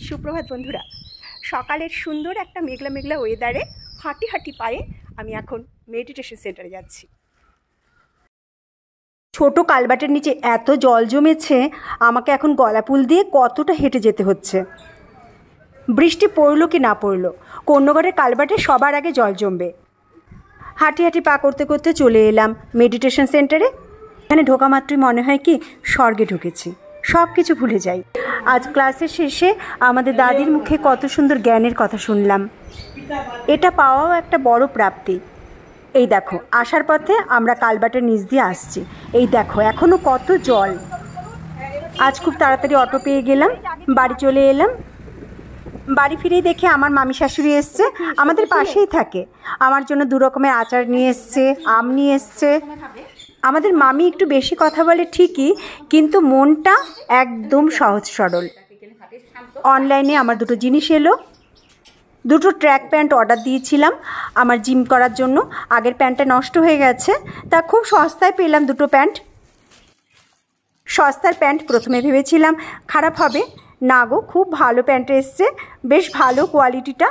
সুপ্রভাত বন্ধুরা, সকালের সুন্দর একটা মেঘলা মেঘলা ওয়েদারে হাঁটি হাঁটি পায়ে আমি এখন মেডিটেশন সেন্টারে যাচ্ছি। ছোট কালবাটের নিচে এত জল জমেছে, আমাকে এখন গলাপুল দিয়ে কতটা হেঁটে যেতে হচ্ছে। বৃষ্টি পড়লো কি না পড়লো, কন্যগড়ের কালবাটে সবার আগে জল জমবে। হাঁটি হাঁটি পা করতে করতে চলে এলাম মেডিটেশন সেন্টারে। এখানে ঢোকা মাত্রই মনে হয় কি স্বর্গে ঢুকেছি, সব কিছু ভুলে যাই। আজ ক্লাসের শেষে আমাদের দাদির মুখে কত সুন্দর জ্ঞানের কথা শুনলাম। এটা পাওয়াও একটা বড় প্রাপ্তি। এই দেখো, আসার পথে আমরা কালবাটের নিচ দিয়ে আসছি। এই দেখো এখনও কত জল। আজ খুব তাড়াতাড়ি অটো পেয়ে গেলাম, বাড়ি চলে এলাম। বাড়ি ফিরেই দেখে আমার মামি শাশুড়ি এসছে, আমাদের পাশেই থাকে। আমার জন্য 2 রকমের আচার নিয়ে এসছে, আম নিয়ে এসছে। আমাদের মামি একটু বেশি কথা বলে ঠিকই, কিন্তু মনটা একদম সহজ সরল। অনলাইনে আমার 2টো জিনিস এলো। 2টো ট্র্যাক প্যান্ট অর্ডার দিয়েছিলাম আমার জিম করার জন্য। আগের প্যান্টটা নষ্ট হয়ে গেছে, তা খুব সস্তায় পেলাম 2টো প্যান্ট। সস্তার প্যান্ট প্রথমে ভেবেছিলাম খারাপ হবে, না গো খুব ভালো প্যান্ট এসছে, বেশ ভালো কোয়ালিটিটা।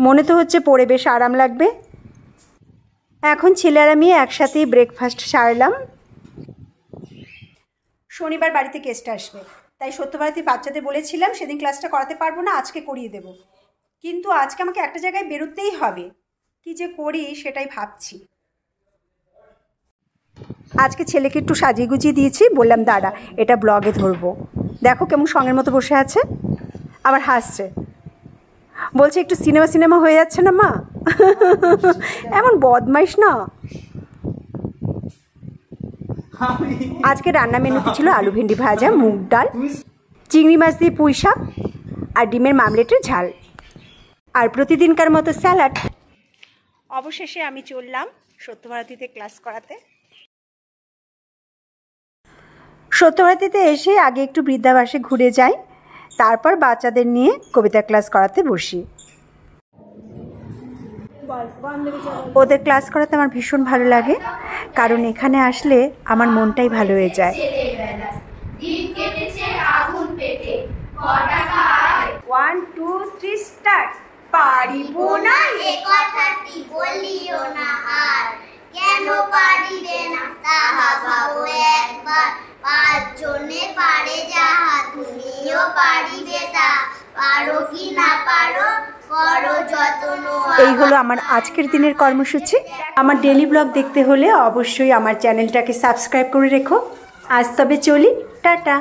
মনে তো হচ্ছে পরে বেশ আরাম লাগবে। এখন ছেলে আর আমি একসাথেই ব্রেকফাস্ট সারলাম। শনিবার বাড়িতে গেস্ট আসবে, তাই সত্যভারতীর বাচ্চাদের বলেছিলাম সেদিন ক্লাসটা করাতে পারবো না, আজকে করিয়ে দেব। কিন্তু আজকে আমাকে একটা জায়গায় বেরোতেই হবে, কি যে করি সেটাই ভাবছি। আজকে ছেলেকে একটু সাজিয়ে গুজিয়ে দিয়েছি, বললাম দাঁড়া এটা ব্লগে ধরবো। দেখো কেমন সঙ্গের মতো বসে আছে, আবার হাসছে, বলছে একটু সিনেমা হয়ে যাচ্ছে না মা। এমন বদমাইশ না। আজকে রান্না মেনুতে ছিল আলু ভেন্ডি ভাজা, মুগ ডাল, চিংড়ি মাছ দিয়ে পুঁই শাক আর ডিমের মামলেটের ঝাল, আর প্রতিদিনকার মতো স্যালাড। অবশেষে আমি চললাম সত্যভারতীতে ক্লাস করাতে। সত্যভারতীতে এসে আগে একটু বৃদ্ধাবাসে ঘুরে যাই, তারপর বাচ্চাদের নিয়ে কবিতা ক্লাস করাতে বসি। ওদের ক্লাস করাতে আমার ভীষণ ভালো লাগে, কারণ এখানে আসলে আমার মনটাই ভালো হয়ে যায়। 1 2 3 স্টার্ট। পারিব না এ কথাটি বলিও না আর, কেন পারিবে না তাহা ভাবো একবার। 5 জনে পারে যাহা তুমিও পারিবে তা, পারো কি না পারো করো যত্ন। এই হলো আমার আজকের দিনের কর্মসূচি। আমার ডেইলি ব্লগ দেখতে হলে অবশ্যই আমার চ্যানেলটাকে সাবস্ক্রাইব করে রেখো। আজ তবে চলি, টাটা।